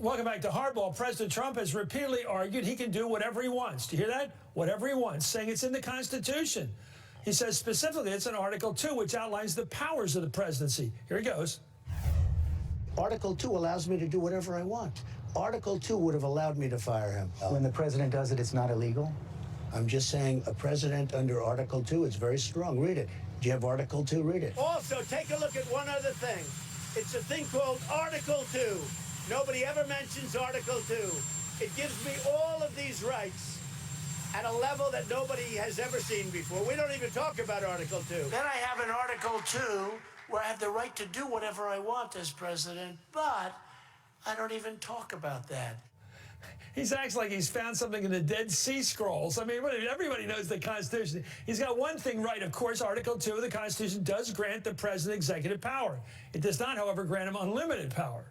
Welcome back to Hardball. President Trump has repeatedly argued he can do whatever he wants. Do you hear that? Whatever he wants, saying it's in the Constitution. He says specifically it's in Article 2, which outlines the powers of the presidency. Here he goes. Article 2 allows me to do whatever I want. Article 2 would have allowed me to fire him. When the president does it, it's not illegal? I'm just saying a president under Article 2, it's very strong. Read it. Do you have Article 2? Read it. Also, take a look at one other thing. It's a thing called Article 2. Nobody ever mentions Article 2. It gives me all of these rights at a level that nobody has ever seen before. We don't even talk about Article 2. Then I have an Article 2 where I have the right to do whatever I want as president, but I don't even talk about that. He acts like he's found something in the Dead Sea Scrolls. I mean, everybody knows the Constitution. He's got one thing right. Of course, Article 2 of the Constitution does grant the president executive power. It does not, however, grant him unlimited power.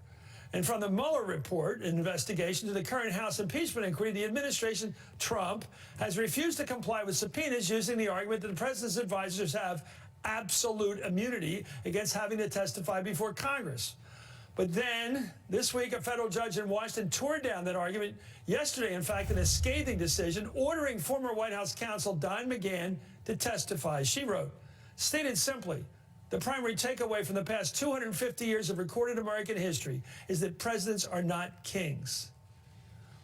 And from the Mueller report, an investigation to the current House impeachment inquiry, the administration, Trump, has refused to comply with subpoenas using the argument that the president's advisors have absolute immunity against having to testify before Congress. But then, this week, a federal judge in Washington tore down that argument yesterday, in fact, in a scathing decision, ordering former White House counsel Don McGahn to testify. She wrote, stated simply, the primary takeaway from the past 250 years of recorded American history is that presidents are not kings.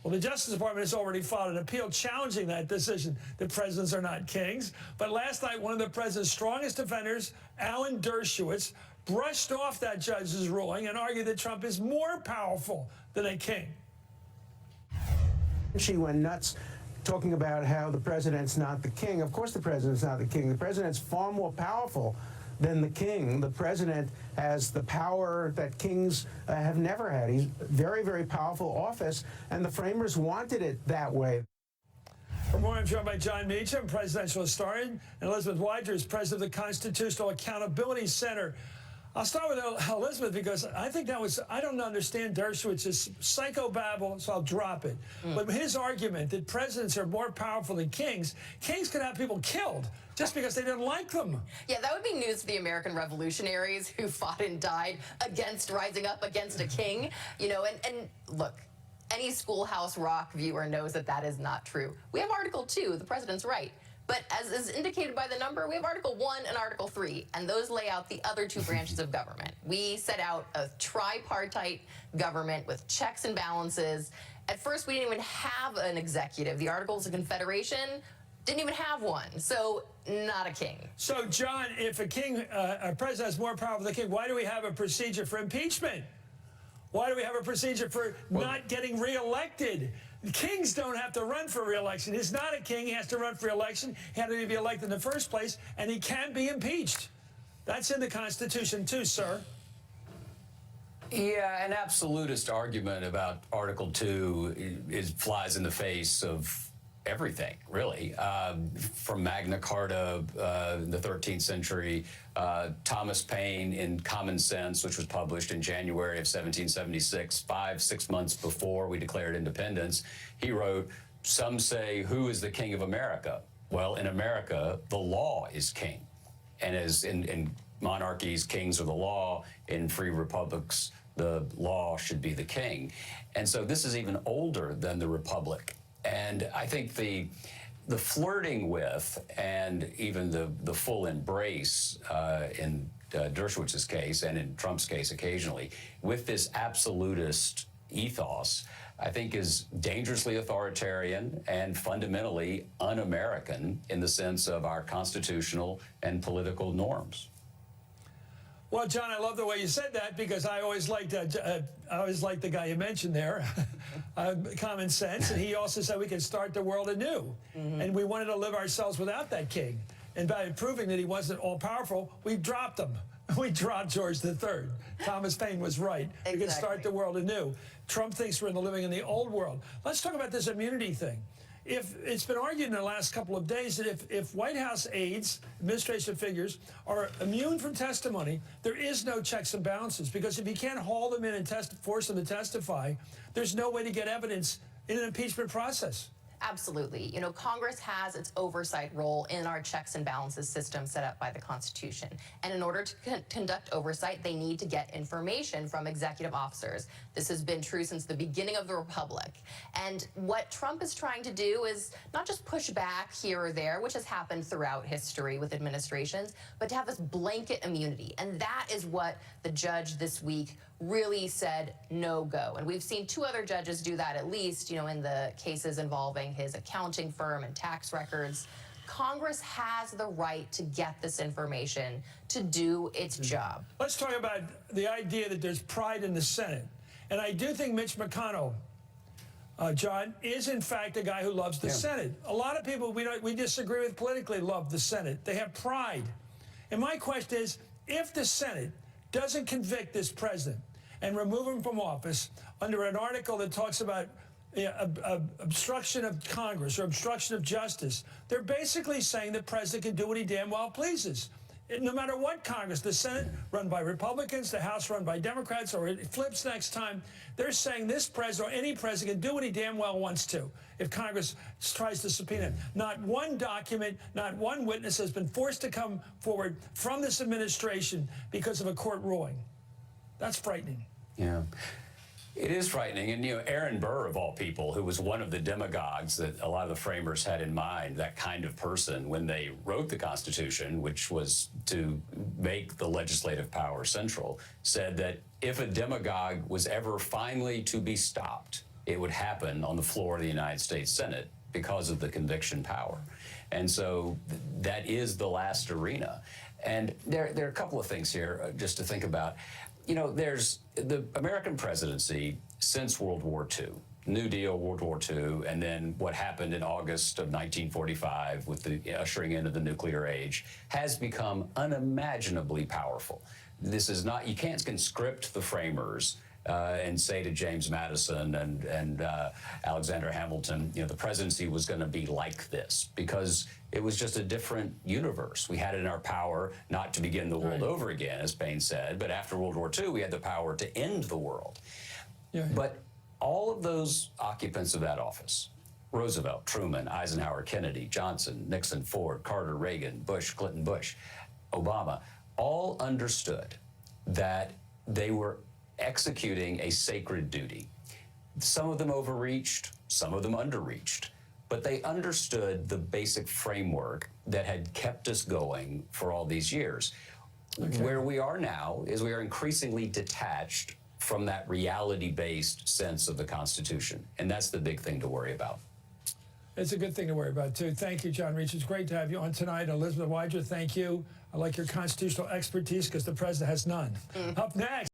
Well, the Justice Department has already filed an appeal challenging that decision that presidents are not kings. But last night, one of the president's strongest defenders, Alan Dershowitz, brushed off that judge's ruling and argued that Trump is more powerful than a king. She went nuts talking about how the president's not the king. Of course the president's not the king. The president's far more powerful than the king. The president has the power that kings have never had. He's a very, very powerful office, and the framers wanted it that way. For more, I'm joined by John Meacham, presidential historian, and Elizabeth Wydra is president of the Constitutional Accountability Center. I'll start with Elizabeth because I think that was, I don't understand Dershowitz's psychobabble, so I'll drop it. But his argument that presidents are more powerful than kings, kings could have people killed just because they didn't like them. Yeah, that would be news to the American revolutionaries who fought and died against rising up against a king. You know, and look, any Schoolhouse Rock viewer knows that that is not true. We have Article 2, the president's right. But as is indicated by the number, we have Article 1 and Article 3, and those lay out the other two branches of government. We set out a tripartite government with checks and balances. At first, we didn't even have an executive. The Articles of Confederation didn't even have one, so not a king. So, John, if a president has more power than the king, why do we have a procedure for impeachment? Why do we have a procedure for not getting reelected? Kings don't have to run for re-election. He's not a king. He has to run for re-election. He had to be elected in the first place, and he can be impeached. That's in the Constitution, too, sir. Yeah, an absolutist argument about Article 2 flies in the face of everything, really. From Magna Carta in the 13th century, Thomas Paine in Common Sense, which was published in January of 1776, 6 months before we declared independence, he wrote, "Some say, who is the king of America? Well, in America, the law is king. And as in monarchies, kings are the law. In free republics, the law should be the king." And so this is even older than the republic. And I think the flirting with and even the full embrace in Dershowitz's case and in Trump's case occasionally with this absolutist ethos, I think is dangerously authoritarian and fundamentally un-American in the sense of our constitutional and political norms. Well, John, I love the way you said that because I always liked the guy you mentioned there, Common Sense, and he also said we can start the world anew, and we wanted to live ourselves without that king. And by proving that he wasn't all-powerful, we dropped him. We dropped George III. Thomas Paine was right. Exactly. We can start the world anew. Trump thinks we're living in the old world. Let's talk about this immunity thing. If it's been argued in the last couple of days that if White House aides, administration figures, are immune from testimony, there is no checks and balances. Because if you can't haul them in and force them to testify, there's no way to get evidence in an impeachment process. Absolutely. You know, Congress has its oversight role in our checks and balances system set up by the Constitution. And in order to conduct oversight, they need to get information from executive officers. This has been true since the beginning of the Republic. And what Trump is trying to do is not just push back here or there, which has happened throughout history with administrations, but to have this blanket immunity. And that is what the judge this week really said no go. And we've seen two other judges do that, at least, you know, in the cases involving his accounting firm and tax records. Congress has the right to get this information to do its job. Let's talk about the idea that there's pride in the Senate. And I do think Mitch McConnell, John, is in fact a guy who loves the Senate. A lot of people we disagree with politically love the Senate. They have pride. And my question is, if the Senate doesn't convict this president and remove him from office under an article that talks about obstruction of Congress or obstruction of justice, they're basically saying the president can do what he damn well pleases. No matter what Congress, the Senate run by Republicans, the House run by Democrats, or it flips next time, they're saying this president or any president can do what he damn well wants to if Congress tries to subpoena him. Not one document, not one witness has been forced to come forward from this administration because of a court ruling. That's frightening. Yeah. It is frightening. And, you know, Aaron Burr, of all people, who was one of the demagogues that a lot of the framers had in mind, that kind of person, when they wrote the Constitution, which was to make the legislative power central, said that if a demagogue was ever finally to be stopped, it would happen on the floor of the United States Senate because of the conviction power. And so that is the last arena. And there are a couple of things here just to think about. You know, there's the American presidency since World War II, New Deal, World War II, and then what happened in August of 1945 with the ushering in of the nuclear age, has become unimaginably powerful. This is not, you can't conscript the framers and say to James Madison and Alexander Hamilton, you know, the presidency was going to be like this, because it was just a different universe. We had it in our power not to begin the world over again, as Payne said, but after World War II, we had the power to end the world. But all of those occupants of that office, Roosevelt, Truman, Eisenhower, Kennedy, Johnson, Nixon, Ford, Carter, Reagan, Bush, Clinton, Bush, Obama, all understood that they were executing a sacred duty. Some of them overreached, some of them underreached, but they understood the basic framework that had kept us going for all these years. Where we are now is we are increasingly detached from that reality-based sense of the Constitution, and that's the big thing to worry about. It's a good thing to worry about, too. Thank you, John Reach. It's great to have you on tonight. Elizabeth Wydra, thank you. I like your constitutional expertise because the president has none. Up next.